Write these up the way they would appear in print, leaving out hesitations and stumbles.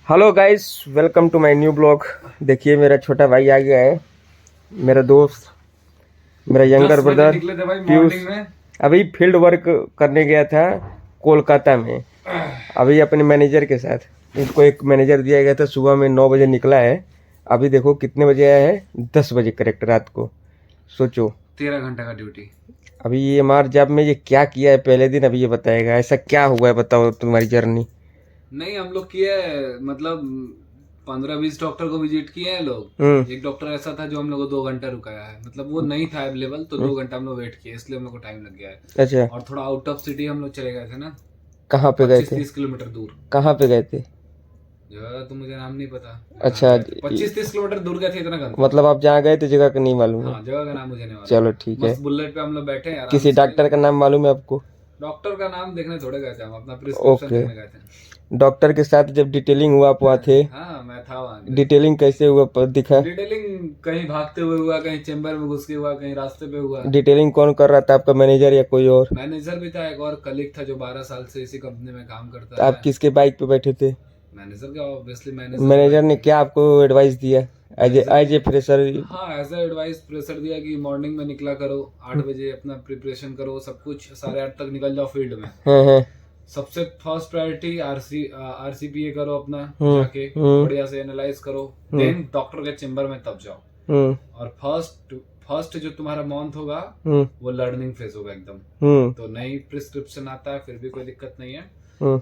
Hello guys, welcome to my new blog. देखिए मेरा छोटा भाई आ गया है, मेरा दोस्त, मेरा यंगर 10 बजे ब्रदर निकले थे भाई पीयूष। मॉर्निंग में। अभी फील्ड वर्क करने गया था कोलकाता में, अभी अपने मैनेजर के साथ। इसको एक मैनेजर दिया गया था, सुबह में 9 बजे निकला है। अभी देखो कितने बजे आया है, 10 बजे करेक्ट रात को। सोचो 13 घंटे का ड्यूटी। अभी ये मार जॉब में ये क्या किया है पहले दिन, अभी ये बताएगा ऐसा क्या हुआ है, बताओ तुम्हारी जर्नी। नहीं, हम लोग किए मतलब 15-20 डॉक्टर को विजिट किए हैं हम्म। लोग। एक डॉक्टर ऐसा था जो हम लोग को 2 घंटा रुकाया है, मतलब वो नहीं था अवेलेबल, तो 2 घंटा हम लोग वेट किए, इसलिए हम लोग को टाइम लग गया है। अच्छा, और थोड़ा आउट ऑफ सिटी हम लोग चले गए थे ना, कहाँ पे गए थे? 25-30 किलोमीटर दूर। कहाँ पे गए थे? जगह का तो मुझे नाम नहीं पता। अच्छा, 25-30 किलोमीटर दूर गए थे, इतना कंफर्म। मतलब आप जहाँ गए थे जगह का नहीं मालूम है? हाँ, जगह का नाम मुझे नहीं मालूम। चलो ठीक है। मस्त बुलेट पे हम लोग बैठे हैं, आराम किसी से। डॉक्टर का नाम मालूम है आपको? डॉक्टर का नाम देखने थोड़े गए थे, हम अपना प्रिस्क्रिप्शन ओके। देखने गए थे। डॉक्टर के साथ जब डिटेलिंग हुआ आप वहाँ थे? हाँ, मैं था वहाँ पे। डिटेलिंग कैसे हुआ दिखा? डिटेलिंग कहीं भागते हुए हुआ, कहीं चेम्बर में घुस के हुआ, कहीं रास्ते पे हुआ। डिटेलिंग कौन कर रहा था, आपका मैनेजर या कोई और? मैनेजर भी था, एक और कलीग था जो 12 साल से इसी कंपनी में काम तो करता आप है। किसके बाइक पे बैठे थे? मैनेजर का ऑब्वियसली, मैनेजर मैनेजर ने क्या आपको एडवाइस दिया एज ए फ्रेशर? हाँ, एज एडवाइस प्रेशर दिया कि मॉर्निंग में निकला करो, 8 बजे अपना प्रिपरेशन करो, सब कुछ 8:30 तक निकल जाओ फील्ड में। हाँ हाँ। सबसे फर्स्ट प्रायोरिटी आरसीपीए करो अपना, हम्म, जाके बढ़िया से एनालाइज करो, देन डॉक्टर के चेम्बर में तब जाओ। और फर्स्ट जो तुम्हारा मंथ होगा वो लर्निंग फेज होगा एकदम। तो नई प्रिस्क्रिप्शन आता है, फिर भी कोई दिक्कत नहीं है।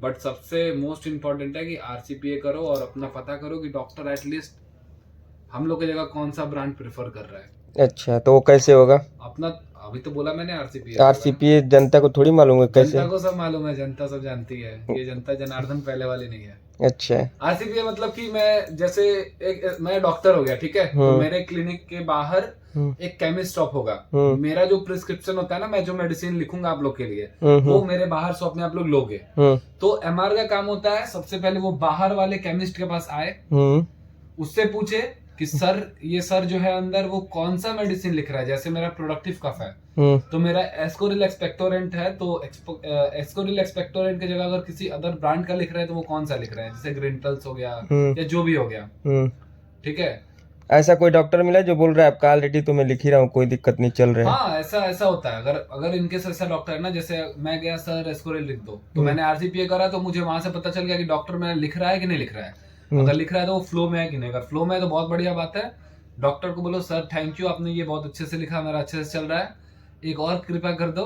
बट सबसे मोस्ट इम्पोर्टेंट है कि आरसीपीए करो और अपना पता करो कि डॉक्टर एटलीस्ट हम लोग की जगह कौन सा ब्रांड प्रेफर कर रहा है। अच्छा, तो वो कैसे होगा? अपना अभी तो बोला मैंने, आरसीपीए। आरसीपीए जनता को थोड़ी मालूम है कैसे? जनता को सब मालूम है, जनता सब जानती है, ये जनता जनार्दन पहले वाली नहीं है। अच्छा। आरसीपीए मतलब कि मैं जैसे मैं डॉक्टर हो गया, ठीक है, तो मेरे क्लिनिक के बाहर एक केमिस्ट शॉप होगा। मेरा जो प्रिस्क्रिप्शन होता है ना, मैं जो मेडिसिन लिखूंगा आप लोग के लिए, वो मेरे बाहर शॉप में आप लोग लोगे। तो एमआर का काम होता है, सबसे पहले वो बाहर वाले केमिस्ट के पास आए, उससे पूछे कि सर ये सर जो है अंदर वो कौन सा मेडिसिन लिख रहा है। जैसे मेरा प्रोडक्टिव कफ है तो मेरा एस्कोरिल एक्सपेक्टोरेंट है, तो एस्कोरिल एक्सपेक्टोरेंट की जगह अगर किसी अदर ब्रांड का लिख रहा है तो वो कौन सा लिख रहा है, जैसे ग्रिंटल्स हो गया या जो भी हो गया। ठीक है। ऐसा कोई डॉक्टर मिला जो बोल रहा है आपका ऑलरेडी तो मैं लिख ही रहा हूँ, कोई दिक्कत नहीं, चल रहा है? हाँ, ऐसा ऐसा होता है। अगर इनकेस ऐसा डॉक्टर है ना, जैसे मैं गया सर एस्कोरिल लिख दो, तो मैंने आरसीपीए करा, तो मुझे वहां से पता चल गया कि डॉक्टर मेरा लिख रहा है कि नहीं लिख रहा है। अगर लिख रहा है तो वो फ्लो में है कि नहीं, अगर फ्लो में है तो बहुत बढ़िया बात है। डॉक्टर को बोलो सर थैंक यू, आपने ये बहुत अच्छे से लिखा, मेरा अच्छे से चल रहा है, एक और कृपा कर दो,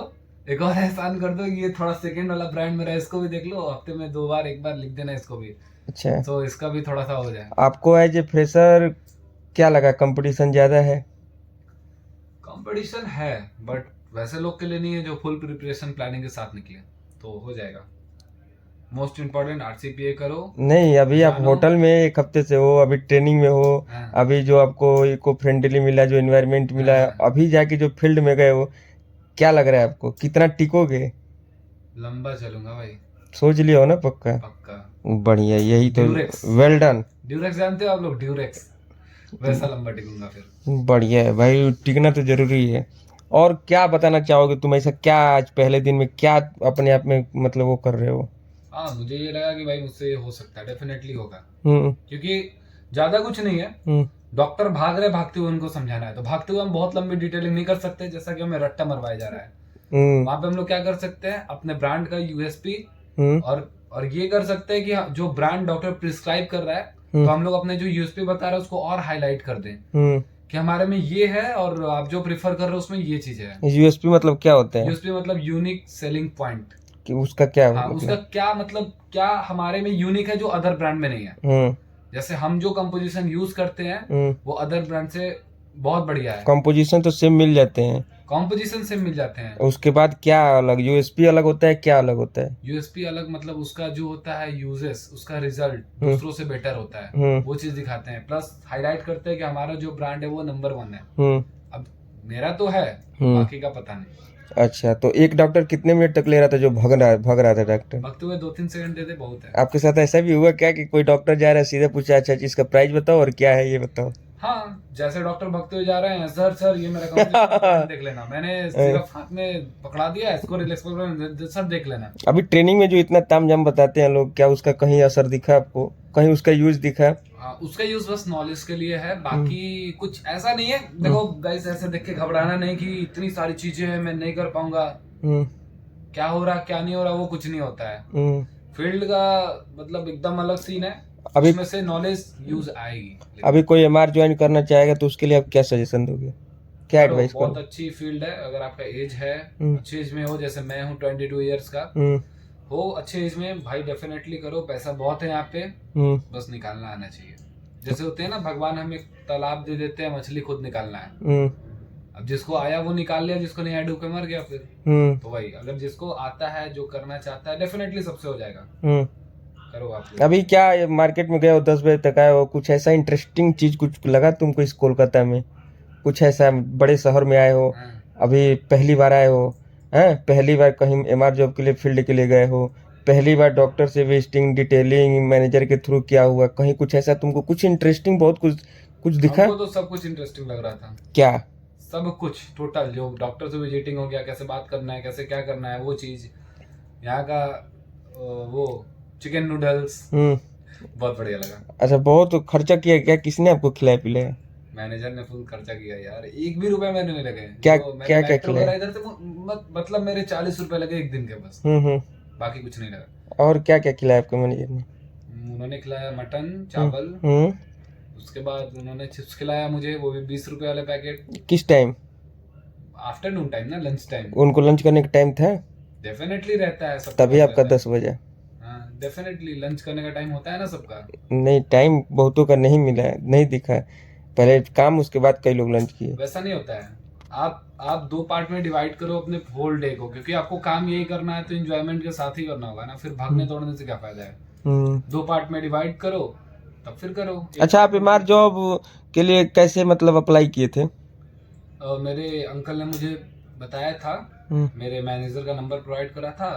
एक और एहसान कर दो, ये थोड़ा सेकंड वाला ब्रांड मेरा, इसको भी देख लो, हफ्ते में 2 बार 1 बार लिख देना इसको भी। अच्छा, तो इसका भी थोड़ा सा हो जाए। आपको एज ए फ्रेशर क्या लगा, कंपटीशन ज्यादा है? कंपटीशन है, बट वैसे लोग के लिए नहीं है जो फुल प्रिपरेशन प्लानिंग के साथ निकले, तो हो जाएगा। मोस्ट इम्पोर्टेंट आरसीपीए करो। नहीं, अभी आप होटल में 1 हफ्ते से हो, अभी ट्रेनिंग में हो, अभी जो आपको इको फ्रेंडली मिला, जो एनवायरनमेंट मिला, अभी जाके जो फील्ड में गए हो, क्या लग रहा है आपको, कितना टिकोगे? लंबा चलूंगा भाई। सोच लिया हो ना? पक्का? पक्का। बढ़िया, यही तो। ड्यूरेक्स। Well done. ड्यूरेक्स जानते हो आप लोग? ड्यूरेक्स वैसा लंबा टिकूंगा फिर। बढ़िया है भाई, टिकना तो जरूरी है। और क्या बताना चाहोगे तुम, ऐसा क्या आज पहले दिन में क्या अपने आप में मतलब वो कर रहे हो? हाँ, मुझे ये लगा कि भाई मुझसे हो सकता है, डेफिनेटली होगा। क्योंकि ज्यादा कुछ नहीं है, डॉक्टर भाग रहे, भागते हुए उनको समझाना है, तो भागते हुए हम बहुत लंबी डिटेलिंग नहीं कर सकते, जैसा कि हमें रट्टा मरवाया जा रहा है। वहां पे हम लोग क्या कर सकते हैं, अपने ब्रांड का यूएसपी और ये कर सकते हैं कि जो ब्रांड डॉक्टर प्रिस्क्राइब कर रहा है, तो हम लोग अपने जो यूएसपी बता रहे हैं उसको और हाईलाइट कर दें कि हमारे में ये है और आप जो प्रिफर कर रहे हो उसमें ये चीज है। यूएसपी मतलब क्या होता है? यूएसपी मतलब यूनिक सेलिंग पॉइंट। कि उसका क्या हाँ, उसका क्या मतलब, क्या हमारे में यूनिक है जो अदर ब्रांड में नहीं है। जैसे हम जो कंपोजिशन यूज करते हैं वो अदर ब्रांड से बहुत बढ़िया है। कंपोजिशन तो सेम मिल जाते हैं, कंपोजिशन से मिल जाते हैं। उसके बाद क्या अलग, यूएसपी अलग होता है, क्या अलग होता है? यूएसपी अलग मतलब उसका जो होता है यूजेस, उसका रिजल्ट दूसरों से बेटर होता है, वो चीज दिखाते हैं, प्लस हाईलाइट करते हैं कि हमारा जो ब्रांड है वो नंबर 1 है। अब मेरा तो है, बाकी का पता नहीं। अच्छा, तो एक डॉक्टर कितने मिनट तक ले रहा था जो भाग रहा था डॉक्टर? भगते हुए 2-3 सेकंड देते बहुत है। आपके साथ ऐसा भी हुआ क्या कि कोई डॉक्टर जा रहा है, सीधे पूछा अच्छा इसका प्राइस बताओ और क्या है ये बताओ? हाँ, जैसे डॉक्टर भगते हुए जा रहे हैं, सर ये मेरा कंपनी देख लेना, मैंने सिर्फ हाथ में पकड़ा दिया इसको, रिलैक्स सर देख लेना। अभी ट्रेनिंग में जो इतना तामझाम बताते हैं लोग, क्या उसका कहीं असर दिखा आपको? कहीं उसका यूज दिखा? उसका यूज बस नॉलेज के लिए है, बाकी कुछ ऐसा नहीं है। देखो गाइस, ऐसे देख के घबराना नहीं कि इतनी सारी चीजें हैं मैं नहीं कर पाऊंगा, क्या हो रहा क्या नहीं हो रहा, वो कुछ नहीं होता है। फील्ड का मतलब एकदम अलग सीन है, अभी उसमें से नॉलेज यूज आएगी। अभी कोई एमआर ज्वाइन करना चाहेगा तो उसके लिए आप क्या सजेशन दोगे, क्या एडवाइस बहुत करो? अच्छी फील्ड है, अगर आपका एज है, अच्छी एज में हो, जैसे मैं हूँ 22 ईयर्स का हो, अच्छे एज में भाई डेफिनेटली करो। पैसा बहुत है यहाँ पे, बस निकालना आना चाहिए। जैसे होते हैं ना, भगवान हमें तालाब दे देते हैं, मछली खुद निकालना है। अब जिसको आया वो निकाल लिया, जिसको नहीं आया डूब के मर गया फिर। तो भाई अगर जिसको आता है, जो करना चाहता है, डेफिनेटली सबसे हो जाएगा। करो आप लोग। अभी क्या मार्केट में गए हो, 10 बजे तक आए हो, कुछ ऐसा इंटरेस्टिंग चीज कुछ लगा तुमको इस कोलकाता में? कुछ ऐसा, बड़े शहर में आए हो, अभी पहली बार आए हो, हैं, पहली बार कहीं एमआर जॉब के लिए फील्ड के लिए गए हो, पहली बार डॉक्टर से विजिटिंग डिटेलिंग मैनेजर के थ्रू क्या हुआ, कहीं कुछ ऐसा तुमको कुछ इंटरेस्टिंग बहुत कुछ कुछ दिखा? हमको तो सब कुछ इंटरेस्टिंग लग रहा था। क्या? सब कुछ टोटल, जो डॉक्टर से विजिटिंग हो गया, कैसे बात करना है, कैसे क्या करना है, वो चीज, यहाँ का वो चिकन नूडल्स बहुत बढ़िया लगा। अच्छा, बहुत खर्चा किया क्या? किसने आपको खिलाया पिलाया? मैनेजर ने फुल खर्चा किया यार, एक भी रुपया मैंने नहीं लगे। क्या क्या क्या खिलाया? इधर से मतलब मेरे 40 रुपए लगे एक दिन के बस, बाकी कुछ नहीं लगा। और क्या क्या खिलाया आपको मैनेजर ने? उन्होंने खिलाया मटन चावल, उसके बाद उन्होंने चिप्स खिलाया मुझे, वो भी 20 रुपए वाले पैकेट। किस टाइम? आफ्टरनून टाइम ना, लंच टाइम। उनको लंच करने का टाइम था? डेफिनेटली रहता है सबका, तभी आपका 10 बजे? हाँ डेफिनेटली लंच करने का टाइम होता है ना सबका। नहीं, टाइम बहुतों का नहीं मिला है, नहीं दिखा है। पहले काम, उसके बाद कई लोग लंच किए। वैसा नहीं होता है। आप 2 पार्ट में डिवाइड करो अपने होल डे को, क्योंकि आपको काम यही करना है तो एंजॉयमेंट के साथ ही करना होगा ना, फिर भागने दौड़ने से क्या फायदा है। 2 पार्ट में डिवाइड करो, तब फिर करो। अच्छा, आप एमआर जॉब के लिए कैसे मतलब अप्लाई किए थे? मेरे अंकल ने मुझे बताया था, मेरे मैनेजर का नंबर प्रोवाइड करा था,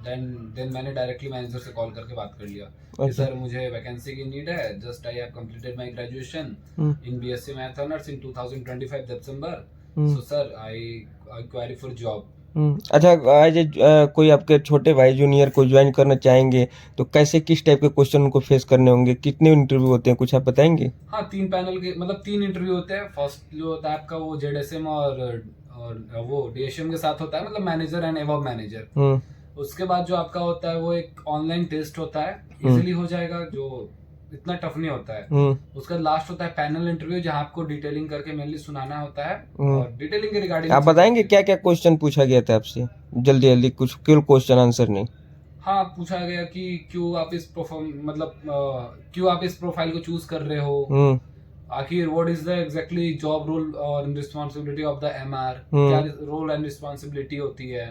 देन मैंने डायरेक्टली मैनेजर से कॉल करके बात कर लिया कि सर मुझे वैकेंसी की नीड है, just I have completed my graduation in BSc math honours in 2025 December, so sir I query for job. अच्छा, आज कोई आपके छोटे भाई जूनियर को ज्वाइन करना चाहेंगे तो कैसे, किस टाइप के क्वेश्चन उनको फेस करने होंगे, कितने इंटरव्यू होते हैं, कुछ आप बताएंगे? हाँ, 3 पैनल के मतलब 3 इंटरव्यू होते हैं। फर्स्ट जो होता है आपका वो जेडएसएम और वो डीएसएम के साथ होता है, मतलब मैनेजर एंड अबव मैनेजर। उसके बाद जो आपका होता है वो एक ऑनलाइन टेस्ट होता है, इजीली हो जाएगा, जो इतना टफ नहीं होता है। उसका लास्ट होता है पैनल इंटरव्यू, जहाँ आपको डिटेलिंग करके मेनली सुनाना होता है, और डिटेलिंग के रिगार्डिंग आप बताएंगे क्या क्या क्वेश्चन पूछा गया था आपसे? जल्दी जल्दी, कुछ क्वेश्चन आंसर नहीं। हाँ, पूछा गया कि क्यों आप इस क्यों आप इस प्रोफाइल को चूज कर रहे हो, आखिर what is the exactly job role और रिस्पांसिबिलिटी ऑफ द एमआर, क्या रोल एंड रिस्पांसिबिलिटी होती है,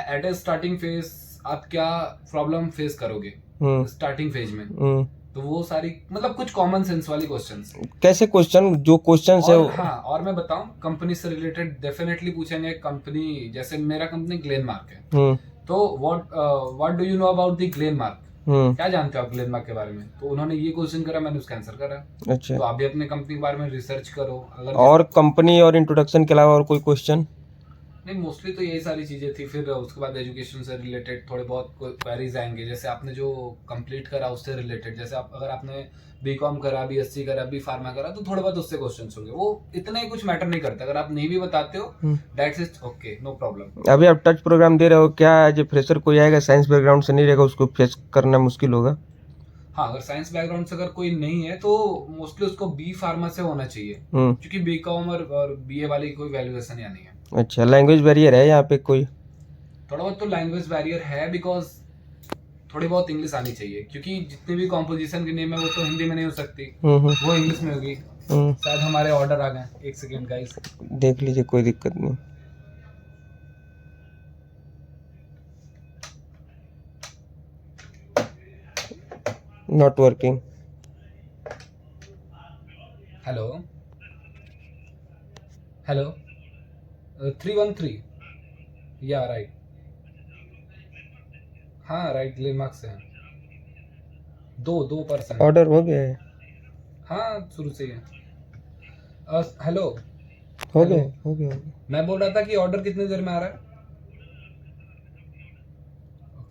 एट ए स्टार्टिंग फेज आप क्या प्रॉब्लम फेस करोगे स्टार्टिंग फेज में। तो वो सारी मतलब कुछ कॉमन सेंस वाली क्वेश्चंस। कैसे क्वेश्चन, जो क्वेश्चन है? हाँ, और मैं बताऊं, कंपनी से रिलेटेड डेफिनेटली पूछेंगे। कंपनी जैसे मेरा कंपनी ग्लेनमार्क है, तो what do you know about the Glenmark, क्या जानते हो आप ग्लेनमार्क के बारे में? तो उन्होंने ये क्वेश्चन करा, मैंने उसका आंसर करा। अच्छा, तो आप भी अपने कंपनी के बारे में रिसर्च करो। अगर और कंपनी और इंट्रोडक्शन के अलावा और कोई क्वेश्चन? नहीं, मोस्टली तो यही सारी चीजें थी। फिर उसके बाद एजुकेशन से रिलेटेड थोड़े बहुत क्वेरीज आएंगे, जैसे आपने जो कंप्लीट करा उससे रिलेटेड। जैसे अगर आपने बीकॉम करा, बीएससी करा, बी फार्मा करा, तो थोड़े बहुत उससे क्वेश्चंस होंगे। वो इतना ही कुछ मैटर नहीं करता, अगर आप नहीं भी बताते हो that's it, okay, no problem. अभी आप टच प्रोग्राम दे रहे हो, क्या जो फ्रेशर कोई आएगा साइंस बैकग्राउंड से नहीं रहेगा, उसको फेस करना मुश्किल होगा? हाँ, अगर साइंस बैकग्राउंड से अगर कोई नहीं है तो मोस्टली उसको बी फार्मा से होना चाहिए, क्योंकि बीकॉम और बीए वाली कोई वैल्यूएशन या नहीं है। अच्छा, लैंग्वेज बैरियर है यहाँ पे कोई? थोड़ा बहुत तो लैंग्वेज बैरियर है, बिकॉज थोड़ी बहुत इंग्लिश आनी चाहिए, क्योंकि जितनी भी कॉम्पोजिशन की नेम है वो तो हिंदी में नहीं हो सकती, वो इंग्लिश में होगी। शायद हमारे ऑर्डर आ गए, एक सेकेंड गाइस, देख लीजिए, कोई दिक्कत नहीं। Not working. हेलो हेलो 313, या राइट, हाँ राइट, ग्लेनमार्क से हैं। दो पर्सन ऑर्डर हो गया है? हाँ, शुरू से ही है। हेलो, हो गया। मैं बोल रहा था कि ऑर्डर कितनी देर में आ रहा है?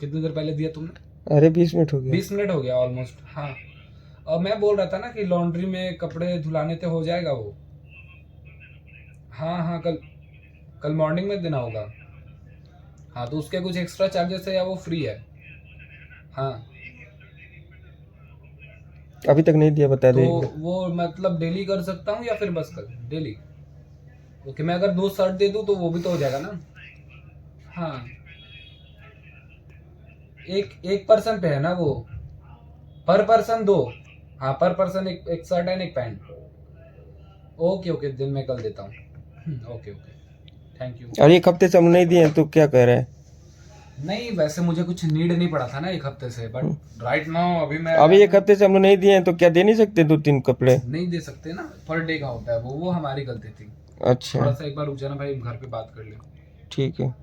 कितनी देर पहले दिया तुमने? अरे 20 मिनट हो गया। 20 मिनट हो गया ऑलमोस्ट। हाँ, और मैं बोल रहा था ना कि लॉन्ड्री में कपड़े धुलाने से हो जाएगा वो। हाँ हाँ, कल मॉर्निंग में देना होगा। हाँ, तो उसके कुछ एक्स्ट्रा चार्जेस है या वो फ्री है? हाँ, अभी तक नहीं दिया, बता तो देंगे। वो मतलब डेली कर सकता हूँ या फिर बस कल डेली? ओके, मैं अगर 2 शर्ट दे दूँ तो वो भी तो हो जाएगा ना? हाँ, एक पर्सन पे है ना वो, पर पर्सन 2। हाँ, पर पर्सन एक शर्ट एंड एक पैंट। ओके ओके, दिन में कल देता हूँ। Okay okay, thank you. और एक हफ्ते से हम नहीं दिए तो क्या कह रहे हैं? नहीं, वैसे मुझे कुछ नीड नहीं पड़ा था ना एक हफ्ते से, बट राइट नाउ अभी मैं अभी एक हफ्ते से हम लोग नहीं दिए हैं तो क्या दे नहीं सकते 2-3 कपड़े? नहीं दे सकते ना, पर डे का होता है वो हमारी गलती थी। अच्छा थोड़ा सा एक बार रुक जाना भाई, घर पे बात कर ले। ठीक है।